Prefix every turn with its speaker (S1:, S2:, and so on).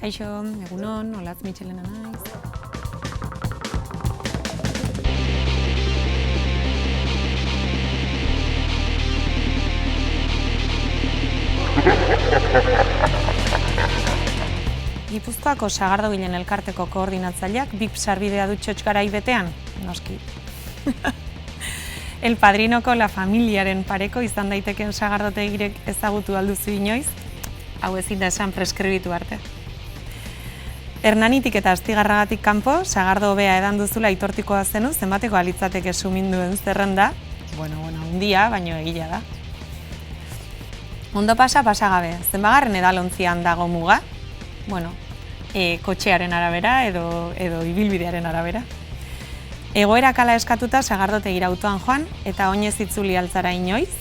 S1: Kaixo, egunon, Olatz Mitxelena naiz. Gipuzkoako Sagardogilen elkarteko koordinatzaileak BIP sarbidea du txotxgarai betean, noski. El Padrinoko La Familiaren pareko izan daiteken sagardotegirek ezagutu alduzu inoiz, hau ezin da esan preskribitu arte. Hernanitik eta Astigarragatik kanpo, sagardo hobea edan duzula aitortikoa zenu, zenbateko alitzateke suminduen zerrenda, handia, baino egila da. Ondo pasa gabe, zenbagarren edalontzian dago muga? Kotxearen arabera edo ibilbidearen arabera. Egoerak hala eskatuta sagardotegira autoan joan eta oinez itzuli altzara inoiz,